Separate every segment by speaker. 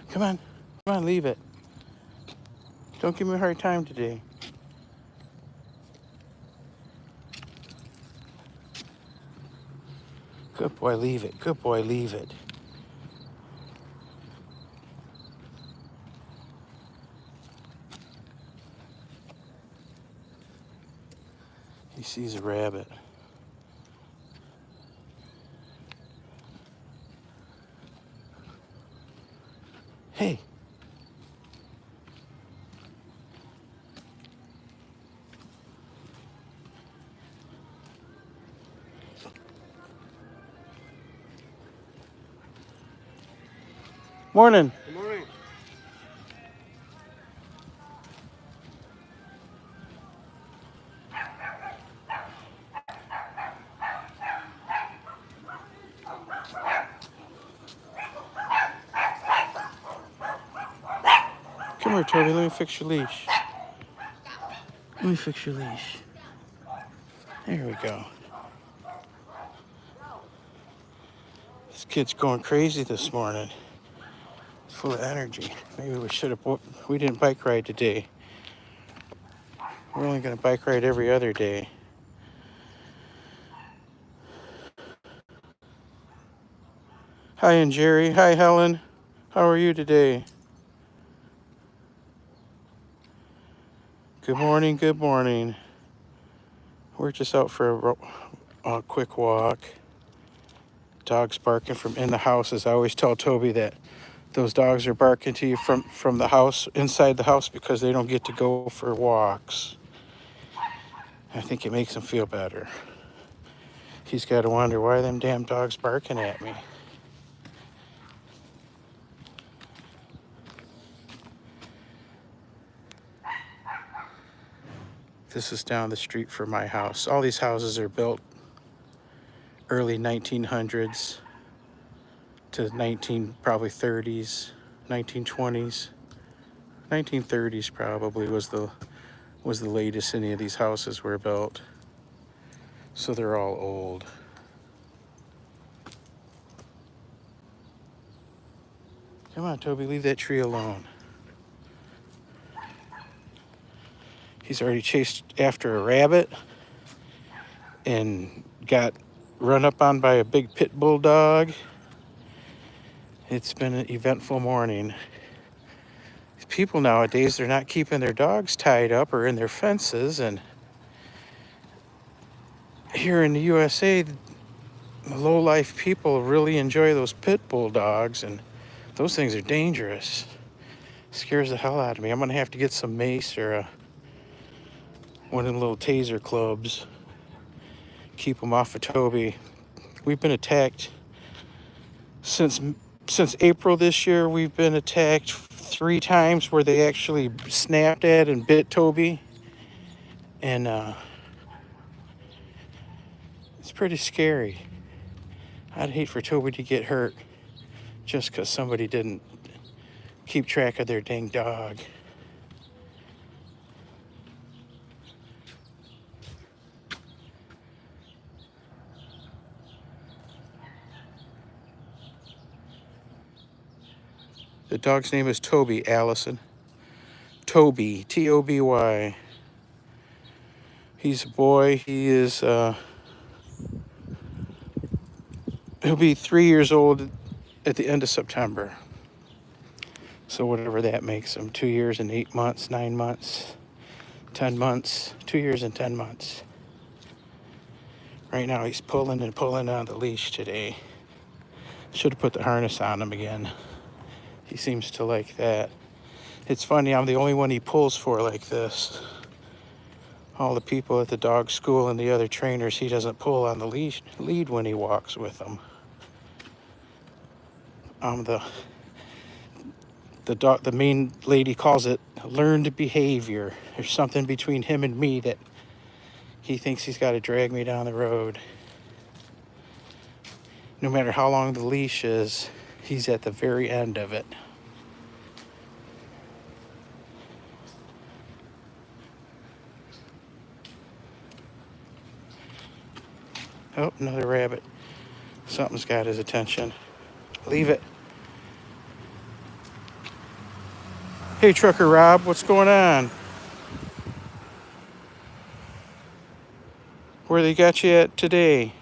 Speaker 1: Come on. Come on, leave it. Don't give me a hard time today. Good boy, leave it. Good boy, leave it. He sees a rabbit. Hey. Morning.
Speaker 2: Good morning.
Speaker 1: Come here, Toby. Let me fix your leash. Let me fix your leash. There we go. This kid's going crazy this morning. He's full of energy. Maybe we should have. We didn't bike ride today. We're only going to bike ride every other day. Hi, and Jerry. Hi, Helen. How are you today? Good morning. Good morning. We're just out for a quick walk. Dogs barking from in the houses. I always tell Toby that those dogs are barking to you from the house, inside the house, because they don't get to go for walks. I think it makes him feel better. He's got to wonder why them damn dogs barking at me. This is down the street from my house. All these houses are built early 1900s to probably 30s, 1920s. 1930s probably was the latest any of these houses were built. So they're all old. Come on, Toby, leave that tree alone. He's already chased after a rabbit and got run up on by a big pit bull dog. It's been an eventful morning. People nowadays, they're not keeping their dogs tied up or in their fences. And here in the USA, the low-life people really enjoy those pit bull dogs, and those things are dangerous. Scares the hell out of me. I'm gonna have to get some mace or one of the little taser clubs. Keep them off of Toby. We've been attacked since April this year. We've been attacked 3 times where they actually snapped at and bit Toby, and it's pretty scary. I'd hate for Toby to get hurt just because somebody didn't keep track of their dang dog. The dog's name is Toby, Allison. Toby, Toby. He's a boy. He is, he'll be 3 years old at the end of September. So whatever that makes him, 2 years and 8 months, 9 months, 10 months, 2 years and 10 months. Right now he's pulling on the leash today. Should have put the harness on him again. He seems to like that. It's funny, I'm the only one he pulls for like this. All the people at the dog school and the other trainers, he doesn't pull on the lead when he walks with them. I'm the main lady calls it learned behavior. There's something between him and me that he thinks he's got to drag me down the road. No matter how long the leash is, he's at the very end of it. Oh, another rabbit. Something's got his attention. Leave it. Hey, Trucker Rob, what's going on? Where they got you at today?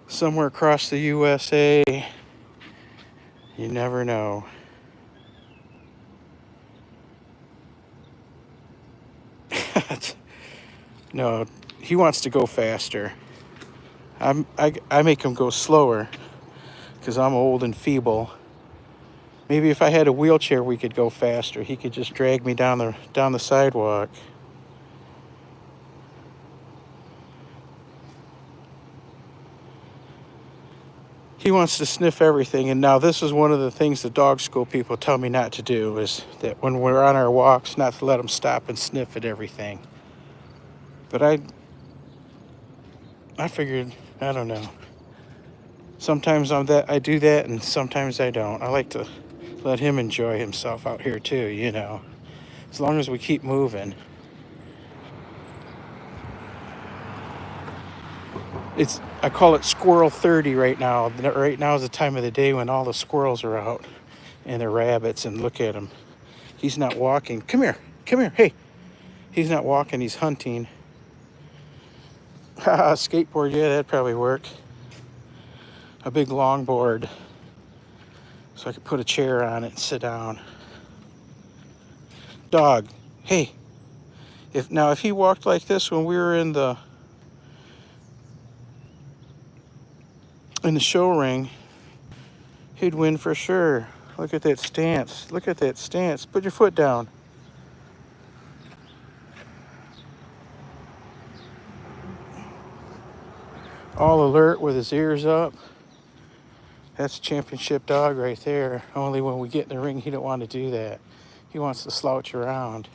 Speaker 1: Somewhere across the USA. You never know. No, he wants to go faster. I make him go slower because I'm old and feeble. Maybe if I had a wheelchair, we could go faster. He could just drag me down the sidewalk. He wants to sniff everything, and now this is one of the things the dog school people tell me not to do, is that when we're on our walks, not to let him stop and sniff at everything. But I figured, I don't know. Sometimes I do that, and sometimes I don't. I like to let him enjoy himself out here too, you know. As long as we keep moving. I call it squirrel 30 right now. Right now is the time of the day when all the squirrels are out and the rabbits, and look at him. He's not walking. Come here. Come here. Hey. He's not walking, he's hunting. Haha, skateboard, yeah, that'd probably work. A big longboard. So I could put a chair on it and sit down. Dog, hey. If he walked like this when we were in the show ring, he'd win for sure. Look at that stance. Look at that stance. Put your foot down. All alert with his ears up. That's a championship dog right there. Only when we get in the ring, he don't want to do that. He wants to slouch around.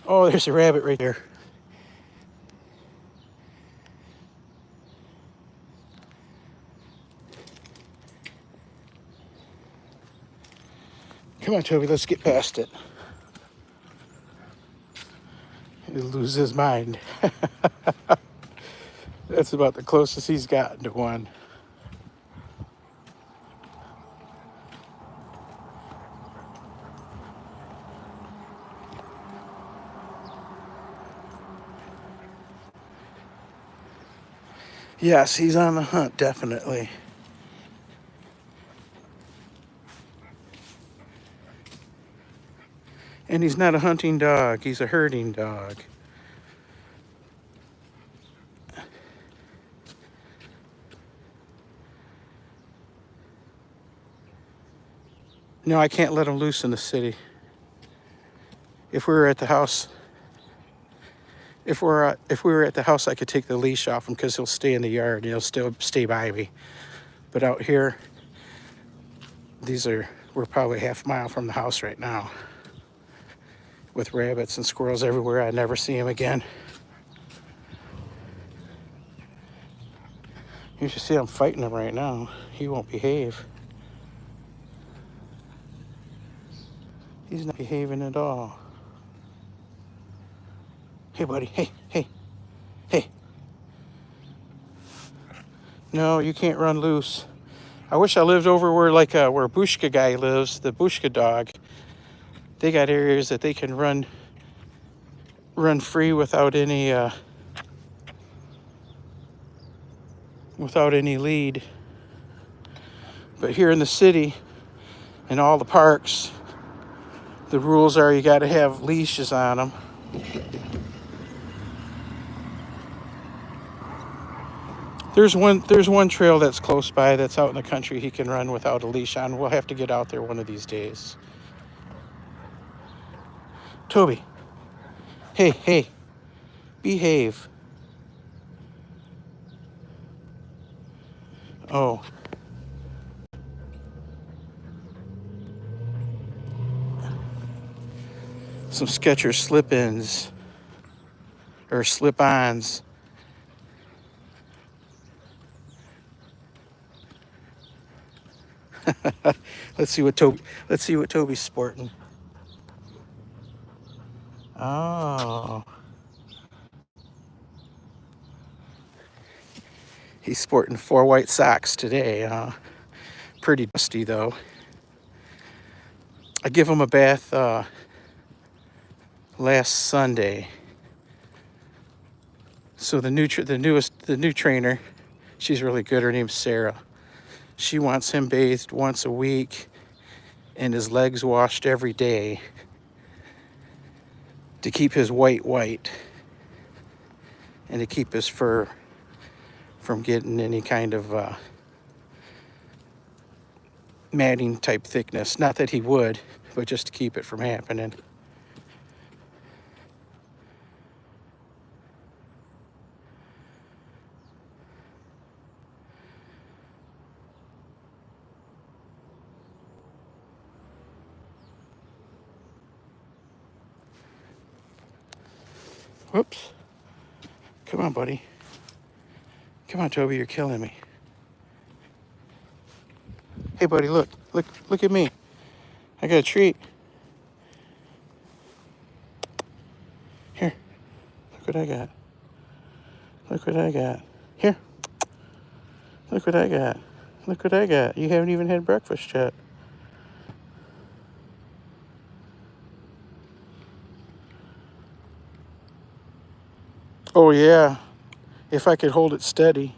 Speaker 1: Oh, there's a rabbit right there. Come on, Toby, let's get past it. He'll lose his mind. That's about the closest he's gotten to one. Yes, he's on the hunt, definitely. And he's not a hunting dog, he's a herding dog. No, I can't let him loose in the city. If we were at the house, if we were at the house, I could take the leash off him because he'll stay in the yard and he'll still stay by me. But out here, we're probably half a mile from the house right now, with rabbits and squirrels everywhere. I never see him again. You should see I'm fighting him right now. He won't behave. He's not behaving at all. Hey, buddy. Hey, hey, hey. No, you can't run loose. I wish I lived over where Bushka guy lives, the Bushka dog. They got areas that they can run free without any lead. But here in the city, in all the parks, the rules are you got to have leashes on them. There's one trail that's close by that's out in the country he can run without a leash on. We'll have to get out there one of these days. Toby. Hey, hey. Behave. Oh. Some Skechers slip-ins. Or slip-ons. Let's see what Toby's sporting. Oh. He's sporting 4 white socks today, huh? Pretty dusty though. I give him a bath last Sunday. So the new trainer, she's really good. Her name's Sarah. She wants him bathed once a week and his legs washed every day to keep his white and to keep his fur from getting any kind of matting type thickness. Not that he would, but just to keep it from happening. Whoops. Come on, buddy. Come on, Toby, you're killing me. Hey, buddy, look at me. I got a treat. Here, look what I got. Look what I got. Here, look what I got. Look what I got. You haven't even had breakfast yet. Oh, yeah, if I could hold it steady.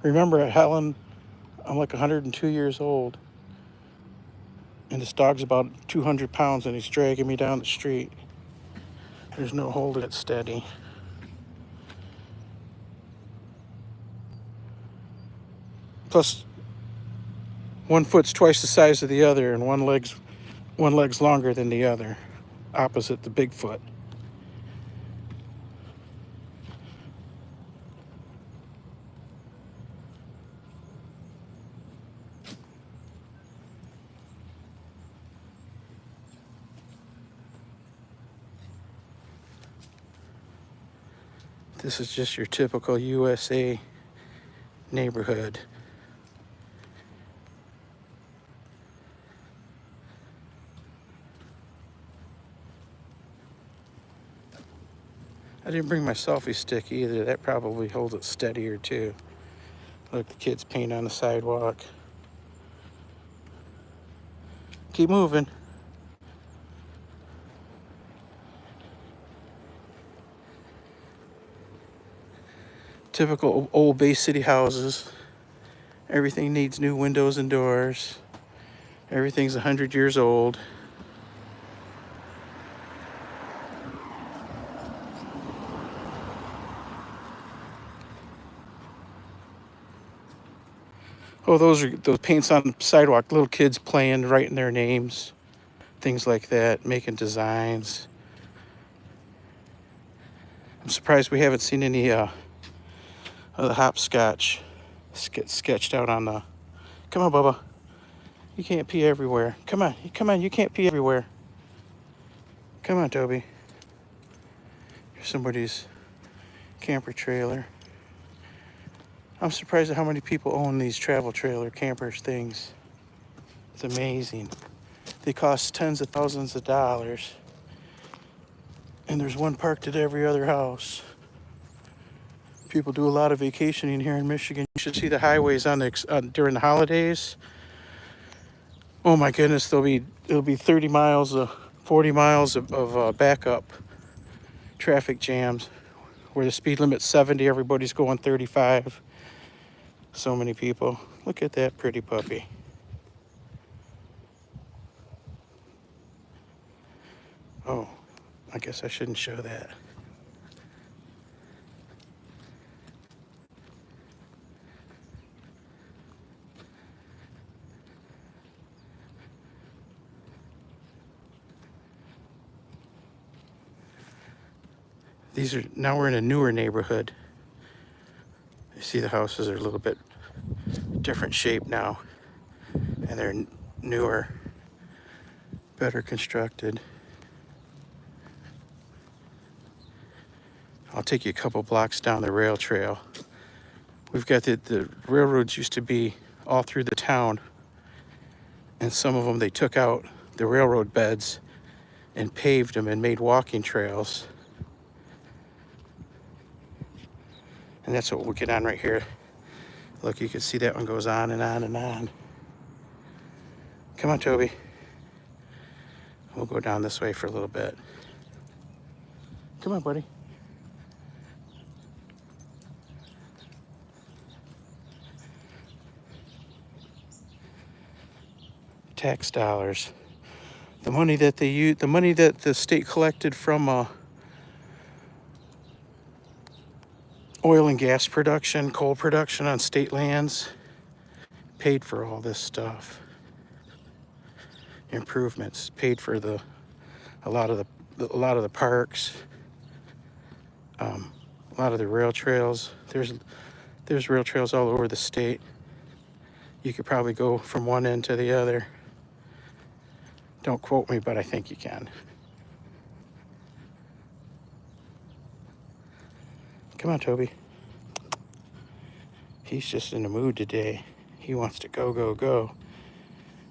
Speaker 1: Remember, at Helen, I'm like 102 years old, and this dog's about 200 pounds, and he's dragging me down the street. There's no holding it steady. Plus, one foot's twice the size of the other, and one leg's longer than the other, opposite the big foot. This is just your typical USA neighborhood. I didn't bring my selfie stick either. That probably holds it steadier too. Look, the kids paint on the sidewalk. Keep moving. Typical old Bay City houses. Everything needs new windows and doors. Everything's 100 years old. Oh, those paints on the sidewalk. Little kids playing, writing their names, things like that, making designs. I'm surprised we haven't seen any of the hopscotch sketched out on the. Come on, Bubba. You can't pee everywhere. Come on, you can't pee everywhere. Come on, Toby. Here's somebody's camper trailer. I'm surprised at how many people own these travel trailer campers things. It's amazing. They cost tens of thousands of dollars. And there's one parked at every other house. People do a lot of vacationing here in Michigan. You should see the highways during the holidays. Oh my goodness, it'll be 30 miles, 40 miles of backup traffic jams where the speed limit's 70, everybody's going 35. So many people. Look at that pretty puppy. Oh, I guess I shouldn't show that. Now we're in a newer neighborhood. You see the houses are a little bit different shape now, and they're newer, better constructed. I'll take you a couple blocks down the rail trail. We've got the railroads used to be all through the town, and some of them they took out the railroad beds and paved them and made walking trails. And that's what we'll get on right here. Look, you can see that one goes on and on and on. Come on, Toby. We'll go down this way for a little bit. Come on, buddy. Tax dollars. The money that they use, the money that the state collected from oil and gas production, coal production on state lands, paid for all this stuff. Improvements paid for a lot of the parks, a lot of the rail trails. There's rail trails all over the state. You could probably go from one end to the other. Don't quote me, but I think you can. Come on, Toby. He's just in the mood today. He wants to go, go, go.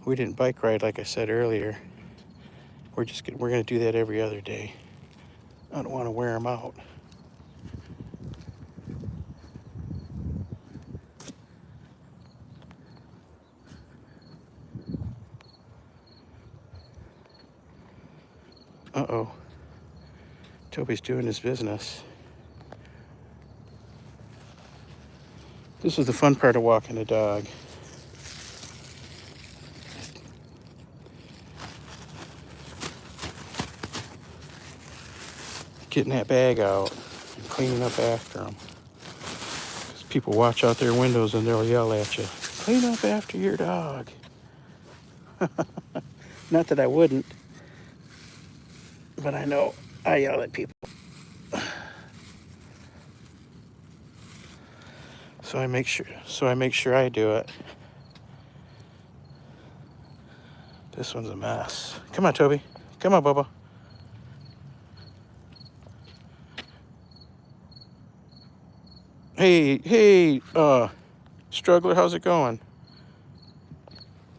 Speaker 1: We didn't bike ride like I said earlier. We're gonna do that every other day. I don't want to wear him out. Uh-oh. Toby's doing his business. This is the fun part of walking a dog. Getting that bag out and cleaning up after them. Because people watch out their windows and they'll yell at you, "Clean up after your dog." Not that I wouldn't, but I know I yell at people. So I make sure I do it. This one's a mess. Come on, Toby. Come on, Bubba. Hey, struggler, how's it going?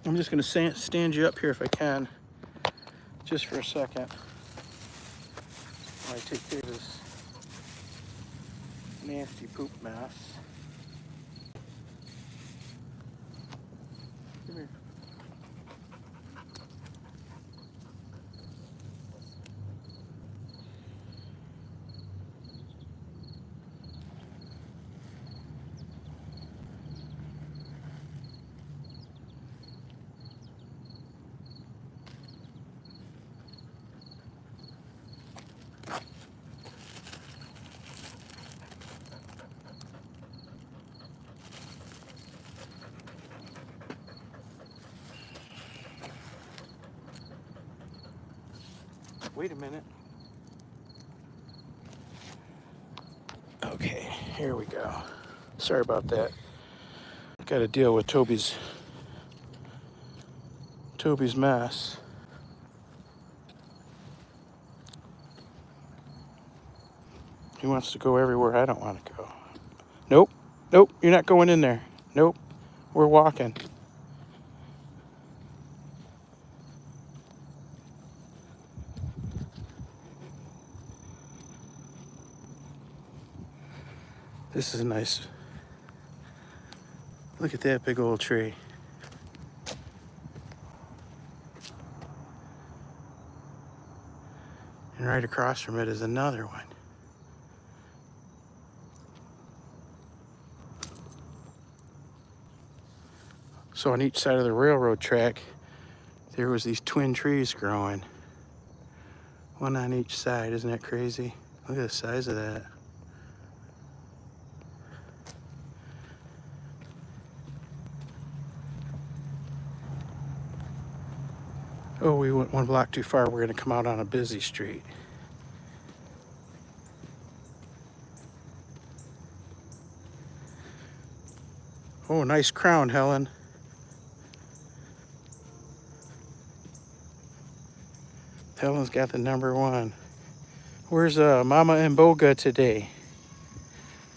Speaker 1: I'm just gonna stand you up here if I can, just for a second. While I take care of this nasty poop mess. Come here. Wait a minute. Okay, here we go. Sorry about that. Got to deal with Toby's mess. He wants to go everywhere I don't want to go. Nope, you're not going in there. Nope, we're walking. This is a nice, look at that big old tree. And right across from it is another one. So on each side of the railroad track, there was these twin trees growing. One on each side, isn't that crazy? Look at the size of that. Oh, we went one block too far. We're gonna come out on a busy street. Oh, nice crown, Helen. Helen's got the #1. Where's Mama Mboga today?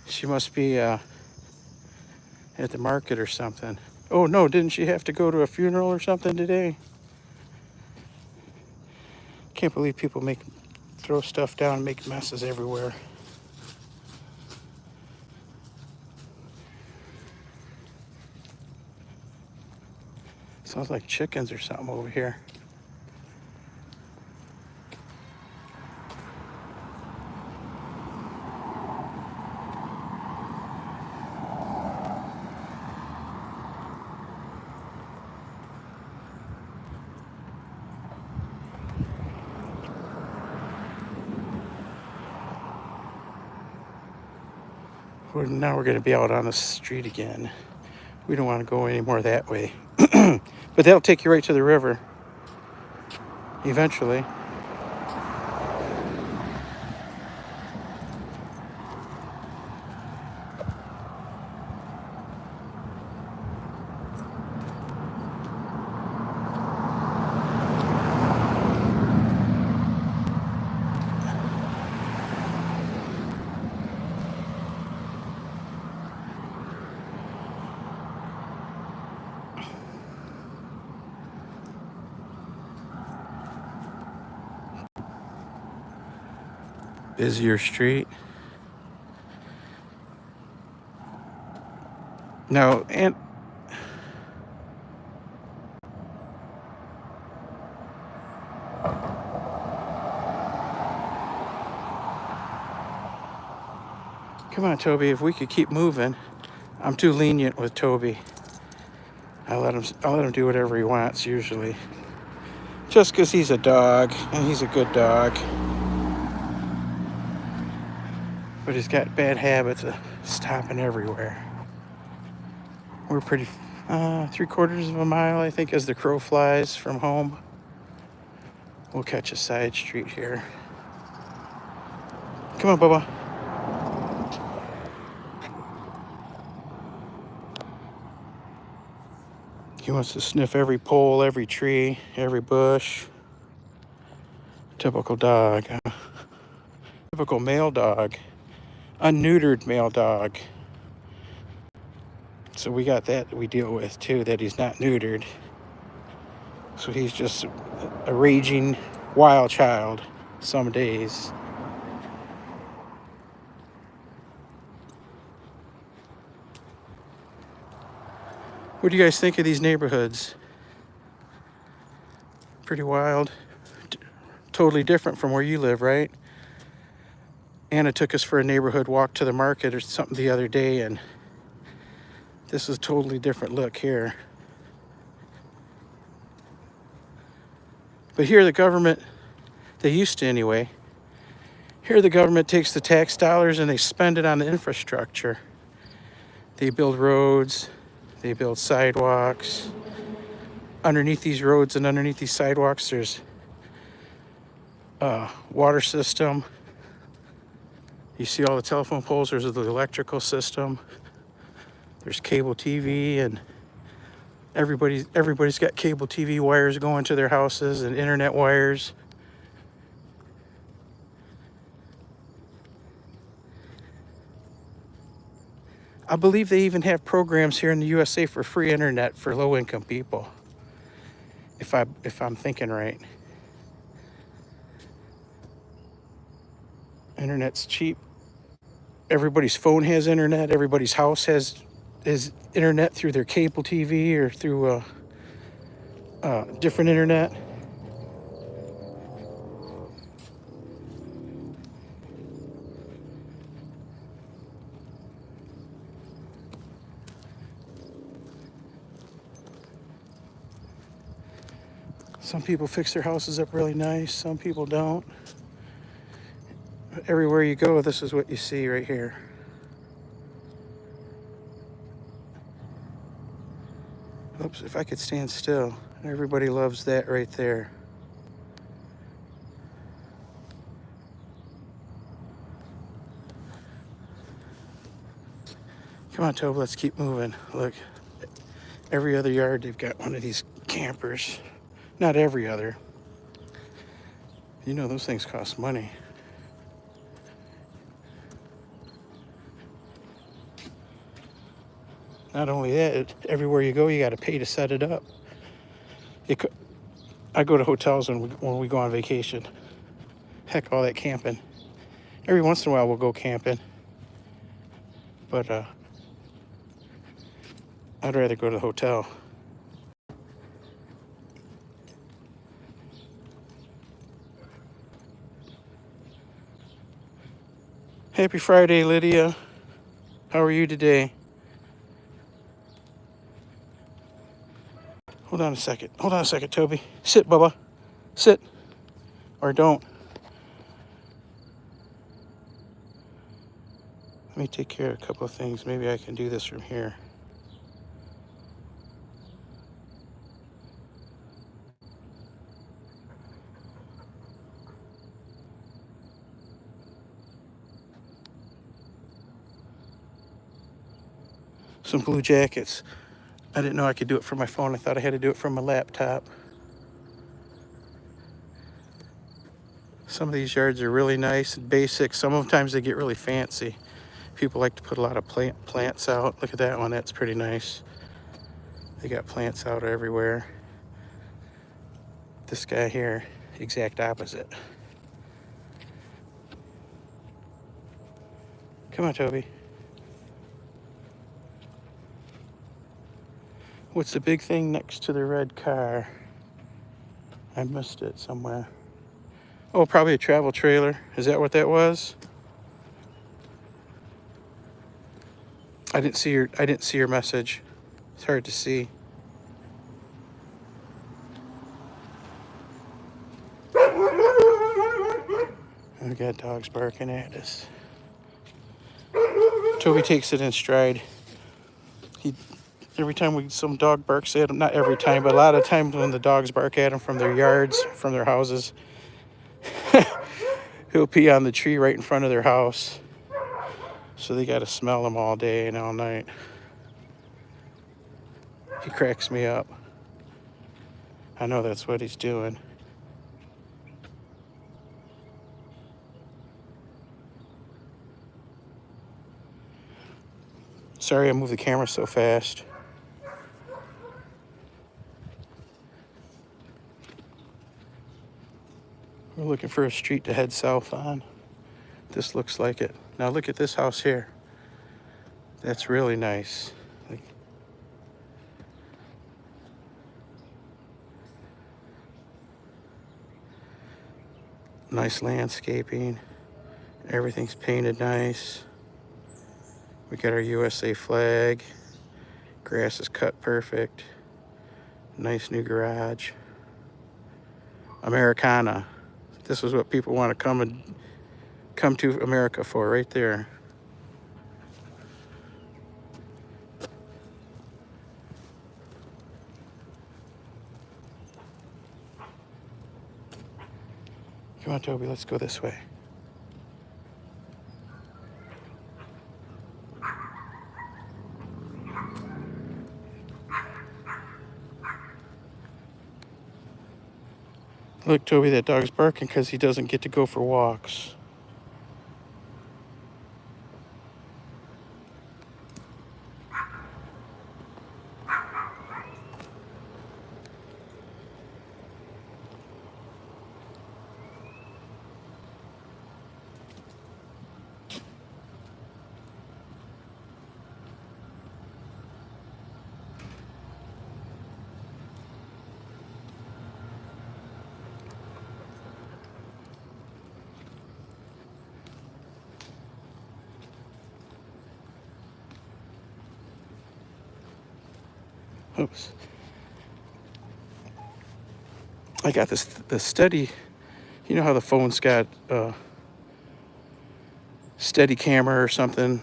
Speaker 1: She must be at the market or something. Oh no, didn't she have to go to a funeral or something today? Can't believe people throw stuff down and make messes everywhere. Sounds like chickens or something over here. Now we're going to be out on the street again. We don't want to go any more that way. But that'll take you right to the river eventually. Busier street. Now, and come on, Toby, if we could keep moving. I'm too lenient with Toby. I'll let him do whatever he wants usually. Just because he's a dog, and he's a good dog. But he's got bad habits of stopping everywhere. We're pretty, 3/4 of a mile, I think, as the crow flies from home. We'll catch a side street here. Come on, Bubba. He wants to sniff every pole, every tree, every bush. Typical dog. Typical male dog. Unneutered male dog. So we got that we deal with too, that he's not neutered. So he's just a raging wild child some days. What do you guys think of these neighborhoods? Pretty wild. Totally different from where you live, right? Anna took us for a neighborhood walk to the market or something the other day, and this is a totally different look here. But here the government, they used to anyway, here the government takes the tax dollars and they spend it on the infrastructure. They build roads, they build sidewalks. Underneath these roads and underneath these sidewalks, there's a water system. You see all the telephone poles, there's the electrical system. There's cable TV, and everybody's got cable TV wires going to their houses and internet wires. I believe they even have programs here in the USA for free internet for low-income people. If I'm thinking right. Internet's cheap. Everybody's phone has internet. Everybody's house has internet through their cable TV or through different internet. Some people fix their houses up really nice. Some people don't. Everywhere you go, this is what you see right here. Oops, if I could stand still. Everybody loves that right there. Come on, Toby, let's keep moving. Look, every other yard they've got one of these campers. Not every other. You know those things cost money. Not only that, everywhere you go, you got to pay to set it up. I go to hotels when we go on vacation. Heck, all that camping. Every once in a while, we'll go camping. But I'd rather go to the hotel. Happy Friday, Lydia. How are you today? Hold on a second, Toby. Sit, Bubba. Sit. Or don't. Let me take care of a couple of things. Maybe I can do this from here. Some blue jackets. I didn't know I could do it from my phone. I thought I had to do it from my laptop. Some of these yards are really nice and basic. Sometimes they get really fancy. People like to put a lot of plants out. Look at that one. That's pretty nice. They got plants out everywhere. This guy here, exact opposite. Come on, Toby. What's the big thing next to the red car? I missed it somewhere. Oh, probably a travel trailer. Is that what that was? I didn't see your message. It's hard to see. We got dogs barking at us. Toby takes it in stride. Every time some dog barks at him, not every time, but a lot of times when the dogs bark at him from their yards, from their houses, he'll pee on the tree right in front of their house. So they got to smell him all day and all night. He cracks me up. I know that's what he's doing. Sorry I moved the camera so fast. We're looking for a street to head south on. This looks like it. Now look at this house here. That's really nice. Nice landscaping. Everything's painted nice. We got our USA flag. Grass is cut perfect. Nice new garage. Americana. This is what people want to come to America for, right there. Come on, Toby, let's go this way. Look, Toby, that dog's barking because he doesn't get to go for walks. Oops. I got the steady, you know how the phone's got steady camera or something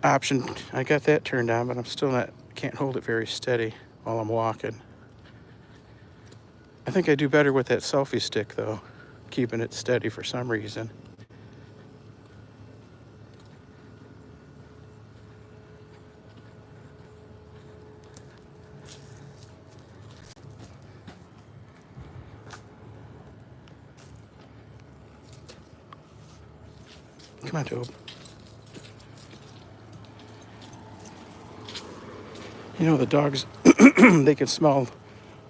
Speaker 1: option. I got that turned on, but I'm still can't hold it very steady while I'm walking. I think I do better with that selfie stick though, keeping it steady for some reason. Come on, Tobe. You know, the dogs, they can smell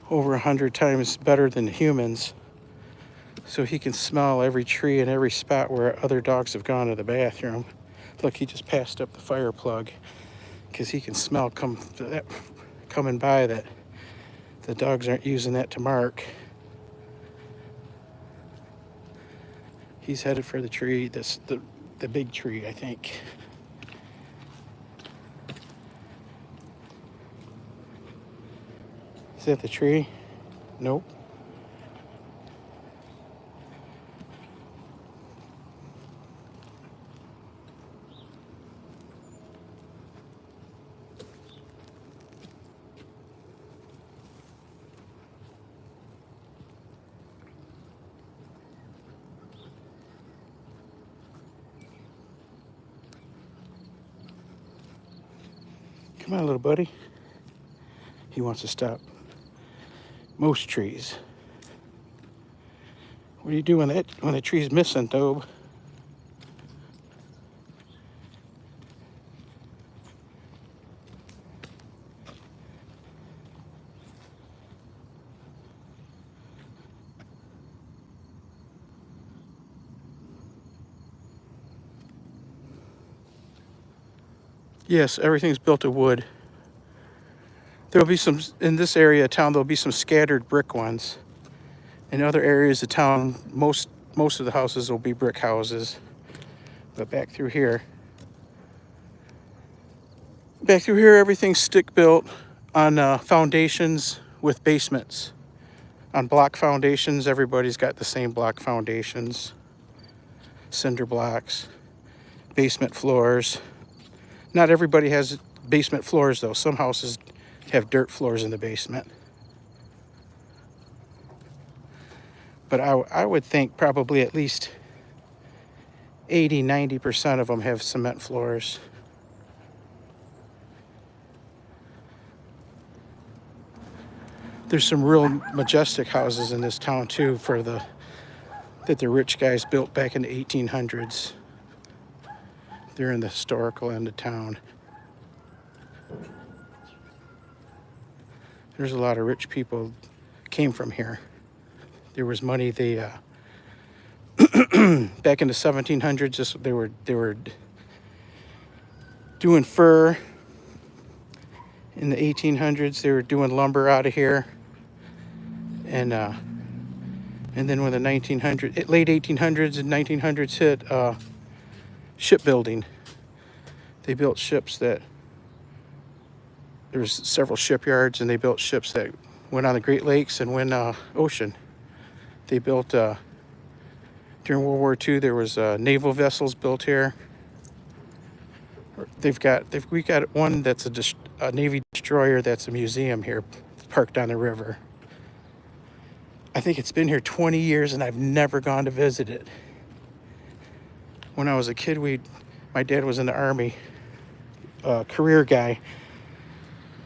Speaker 1: over 100 times better than humans. So he can smell every tree and every spot where other dogs have gone to the bathroom. Look, he just passed up the fire plug because he can smell coming by that the dogs aren't using that to mark. He's headed for the tree, the big tree, I think. Is that the tree? Nope. Come on, little buddy. He wants to stop. Most trees. What are you doing when the tree's missing, Tobe? Yes, everything's built of wood. There'll be some, in this area of town, there'll be some scattered brick ones. In other areas of town, most of the houses will be brick houses. But back through here, everything's stick built on foundations with basements. On block foundations, everybody's got the same block foundations. Cinder blocks, basement floors. Not everybody has basement floors though. Some houses have dirt floors in the basement. But I would think probably at least 80-90% of them have cement floors. There's some real majestic houses in this town too that the rich guys built back in the 1800s. They're in the historical end of town. There's a lot of rich people came from here. There was money. They back in the 1700s, they were doing fur. In the 1800s, they were doing lumber out of here. And then when the late 1800s and 1900s hit, shipbuilding. They built ships there was several shipyards, and they built ships that went on the Great Lakes and went ocean. They built during World War II. There was naval vessels built here. We got one that's a Navy destroyer that's a museum here, parked on the river. I think it's been here 20 years, and I've never gone to visit it. When I was a kid, my dad was in the Army, career guy.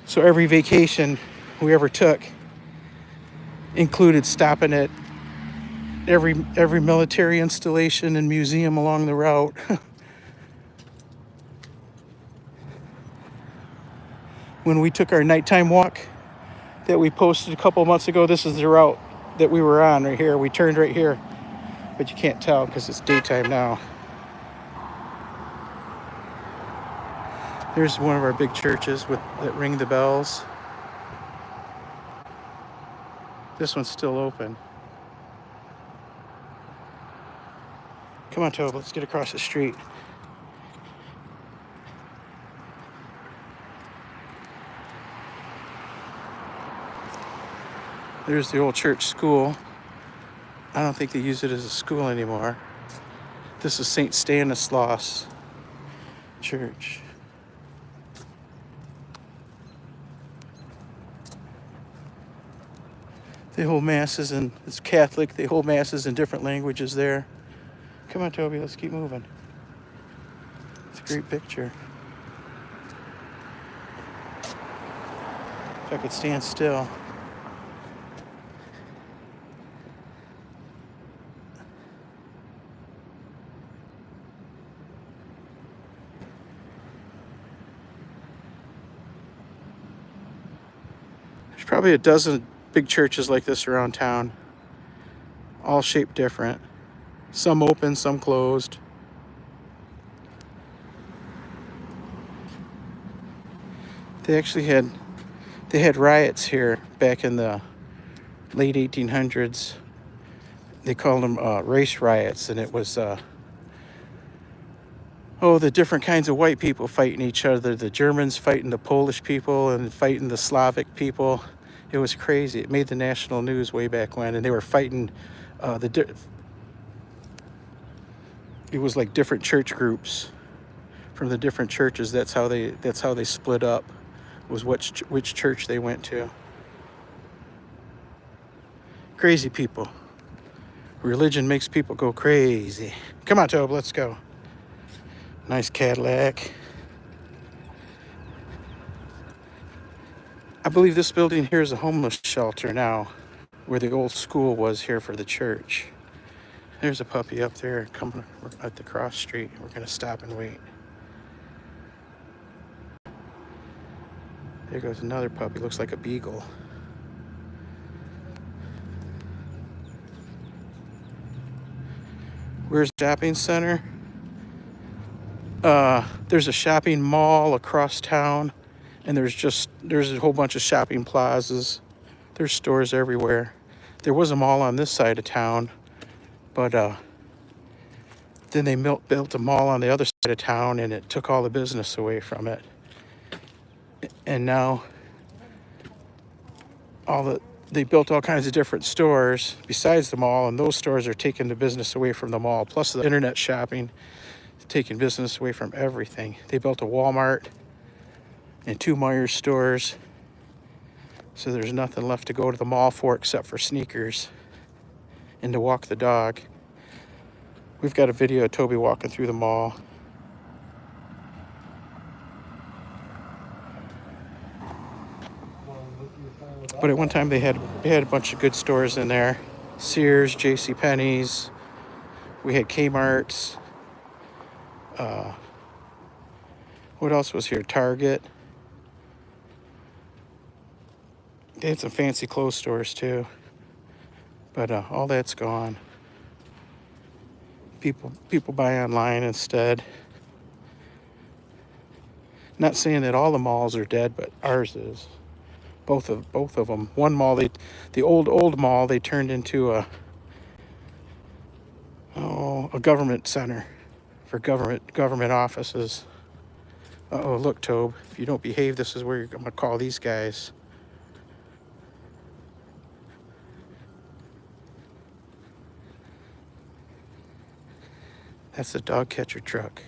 Speaker 1: So every vacation we ever took included stopping at every military installation and museum along the route. When we took our nighttime walk that we posted a couple months ago, this is the route that we were on right here. We turned right here, but you can't tell because it's daytime now. Here's one of our big churches that ring the bells. This one's still open. Come on, Toby, let's get across the street. There's the old church school. I don't think they use it as a school anymore. This is St. Stanislaus Church. They hold masses, and it's Catholic. They hold masses in different languages there. Come on, Toby, let's keep moving. It's a great picture. If I could stand still. There's probably a dozen big churches like this around town, all shaped different. Some open, some closed. They had riots here back in the late 1800s. They called them race riots, and it was the different kinds of white people fighting each other. The Germans fighting the Polish people and fighting the Slavic people. It was crazy. It made the national news way back when, and they were fighting it was like different church groups from the different churches. That's how they split up, was which church they went to. Crazy people. Religion makes people go crazy. Come on, Tobe, let's go. Nice Cadillac. I believe this building here is a homeless shelter now, where the old school was here for the church. There's a puppy up there coming at the cross street. We're gonna stop and wait. There goes another puppy, looks like a beagle. Where's the shopping center? There's a shopping mall across town, and there's a whole bunch of shopping plazas. There's stores everywhere. There was a mall on this side of town, but then they built a mall on the other side of town, and it took all the business away from it. And now they built all kinds of different stores besides the mall, and those stores are taking the business away from the mall. Plus the internet shopping, taking business away from everything. They built a Walmart and 2 Meijer stores, so there's nothing left to go to the mall for except for sneakers and to walk the dog. We've got a video of Toby walking through the mall. But at one time they had a bunch of good stores in there. Sears, J.C. Penney's. We had Kmart's. What else was here? Target. They had some fancy clothes stores too. But all that's gone. People buy online instead. Not saying that all the malls are dead, but ours is. Both of them. One mall, the old mall, they turned into a government center for government offices. Uh-oh, look, Tobe, if you don't behave, this is where I'm gonna call these guys. That's the dog catcher truck.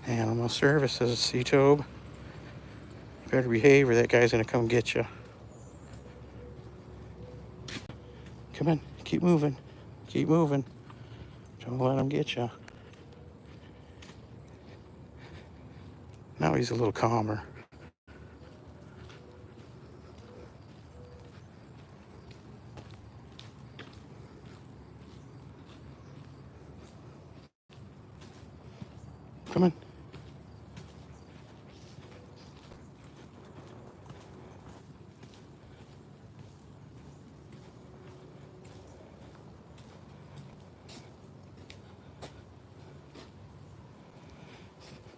Speaker 1: Animal services. See, Tobe? You better behave or that guy's gonna come get you. Come on, keep moving. Keep moving. Don't let him get you. Now he's a little calmer. Come on.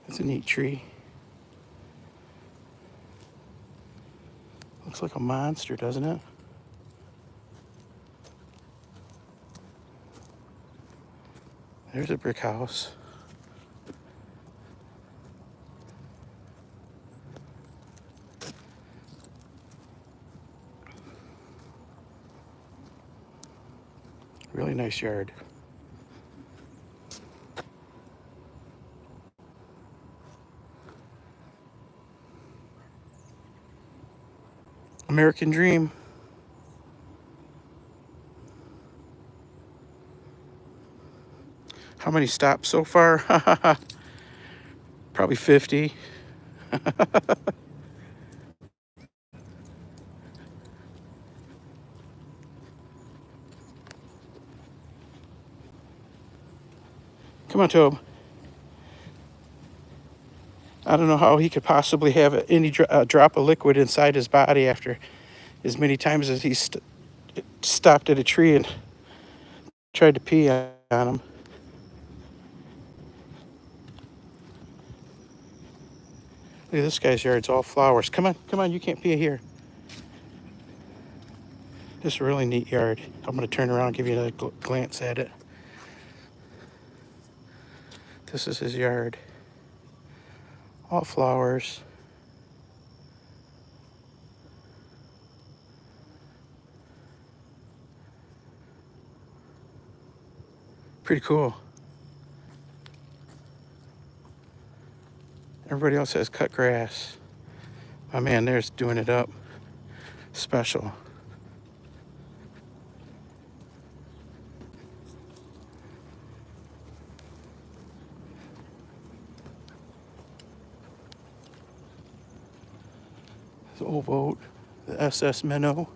Speaker 1: That's a neat tree. Looks like a monster, doesn't it? There's a brick house. Really nice yard. American dream. How many stops so far? Probably 50. Come on, Tobe. I don't know how he could possibly have any drop of liquid inside his body after as many times as he stopped at a tree and tried to pee on him. Look at this guy's yard. It's all flowers. Come on, you can't pee here. This is a really neat yard. I'm going to turn around and give you a glance at it. This is his yard. All flowers. Pretty cool. Everybody else has cut grass. My man there's doing it up. Special. The old boat, the SS Minnow.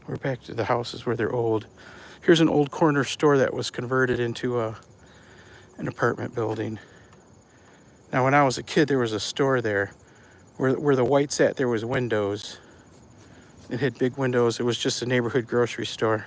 Speaker 1: We're back to the houses where they're old. Here's an old corner store that was converted into an apartment building. Now, when I was a kid, there was a store there. Where the white sat, there was windows. It had big windows. It was just a neighborhood grocery store.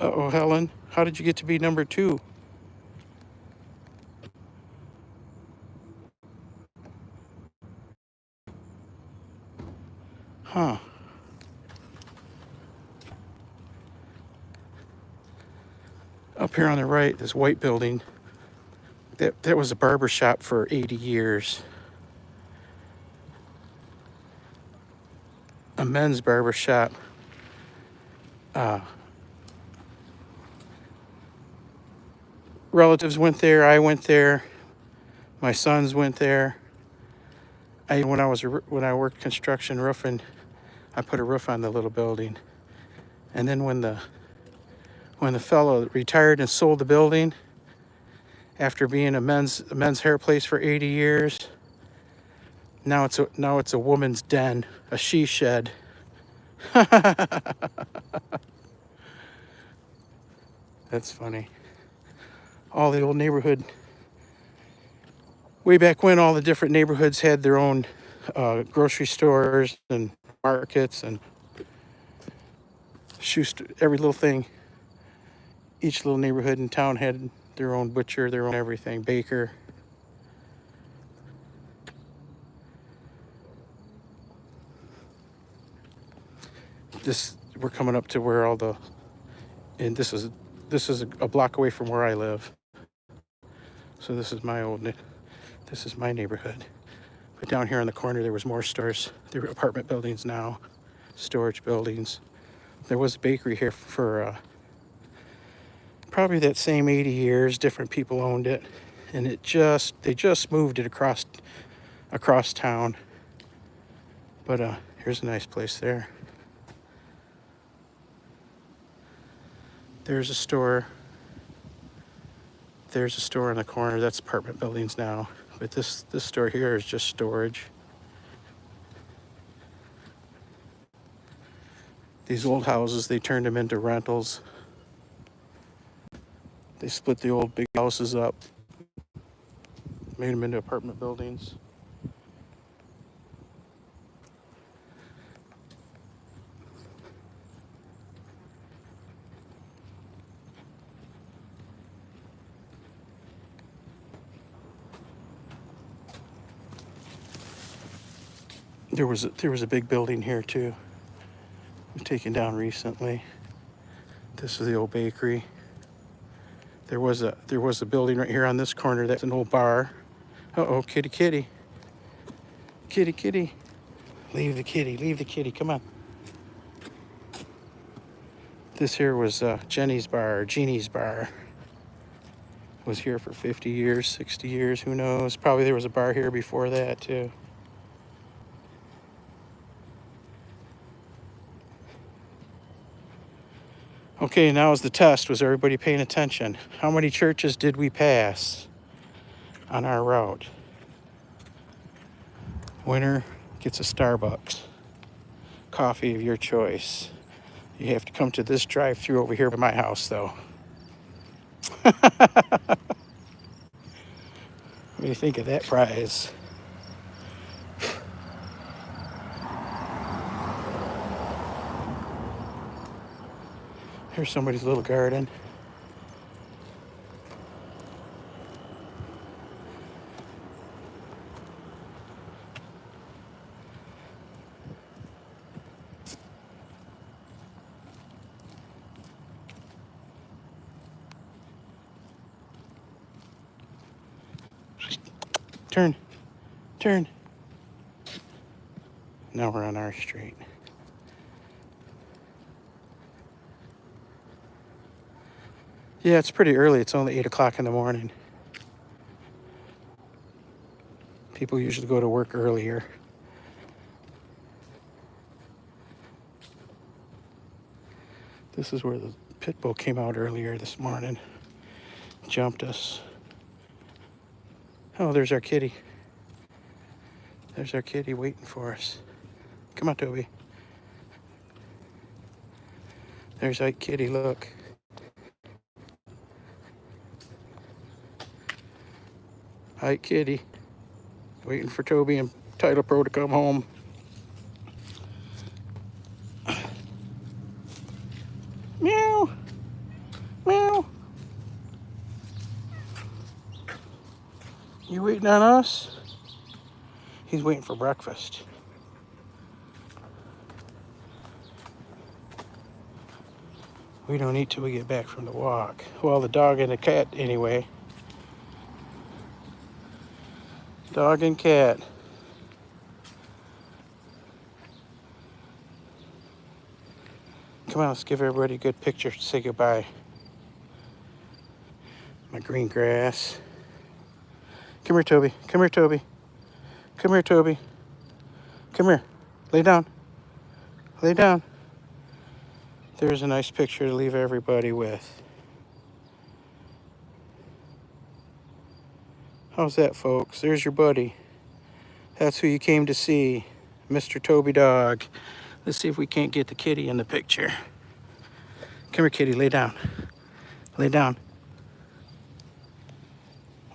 Speaker 1: Uh-oh, Helen, how did you get to be number 2? Huh. Up here on the right, this white building, that was a barber shop for 80 years. A men's barber shop. Relatives went there, I went there, my sons went there. When I worked construction roofing, I put a roof on the little building. And then when the fellow retired and sold the building after being a men's hair place for 80 years, now it's a woman's den, a she shed. That's funny. All the old neighborhood, way back when, all the different neighborhoods had their own grocery stores and markets and every little thing. Each little neighborhood in town had their own butcher, their own everything, baker. We're coming up to where and this is a block away from where I live. So this is my neighborhood. But down here on the corner, there was more stores. There were apartment buildings now, storage buildings. There was a bakery here for probably that same 80 years. Different people owned it, and they just moved it across town. But here's a nice place there. There's a store. There's a store in the corner. That's apartment buildings now. But this store here is just storage. These old houses, they turned them into rentals. They split the old big houses up, made them into apartment buildings. There was a big building here too. It was taken down recently. This is the old bakery. There was a building right here on this corner that's an old bar. Uh-oh, kitty, kitty. Kitty, kitty. Leave the kitty, come on. This here was Jeannie's bar. Was here for 50 years, 60 years, who knows? Probably there was a bar here before that too. Okay, now is the test. Was everybody paying attention? How many churches did we pass on our route? Winner gets a Starbucks. Coffee of your choice. You have to come to this drive-through over here by my house, though. What do you think of that prize? Here's somebody's little garden. Turn. Now we're on our street. Yeah, it's pretty early. It's only 8 o'clock in the morning. People usually go to work earlier. This is where the pit bull came out earlier this morning. Jumped us. Oh, there's our kitty. There's our kitty waiting for us. Come on, Toby. There's Ike Kitty, look. Ike Kitty. Waiting for Toby and Titlepro to come home. Meow. Meow. You waiting on us? He's waiting for breakfast. We don't eat till we get back from the walk. Well, the dog and the cat anyway. Dog and cat. Come on, let's give everybody a good picture to say goodbye. My green grass. Come here, Toby. Come here, Toby. Come here, Toby. Come here. Lay down. Lay down. There's a nice picture to leave everybody with. How's that, folks? There's your buddy. That's who you came to see, Mr. Toby Dog. Let's see if we can't get the kitty in the picture. Come here, kitty. Lay down. Lay down.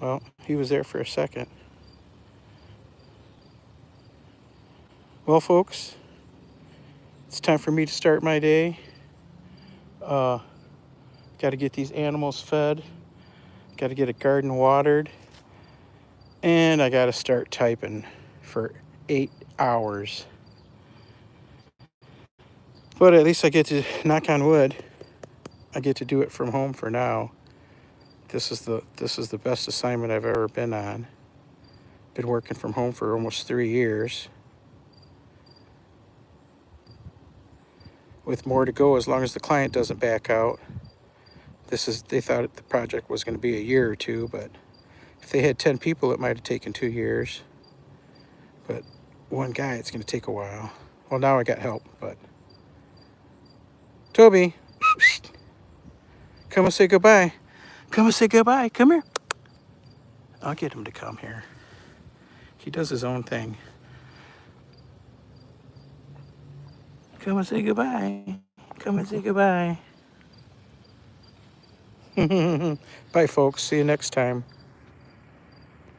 Speaker 1: Well, he was there for a second. Well, folks, it's time for me to start my day. Got to get these animals fed. Got to get a garden watered. And I got to start typing for 8 hours. But at least I get to, knock on wood, I get to do it from home for now. This is the best assignment I've ever been on. Been working from home for almost 3 years. With more to go as long as the client doesn't back out. They thought the project was going to be a year or two, but if they had 10 people, it might have taken 2 years. But one guy, it's going to take a while. Well, now I got help, but Toby, come and say goodbye. Come and say goodbye. Come here. I'll get him to come here. He does his own thing. Come and say goodbye. Come and say goodbye. Bye, folks. See you next time.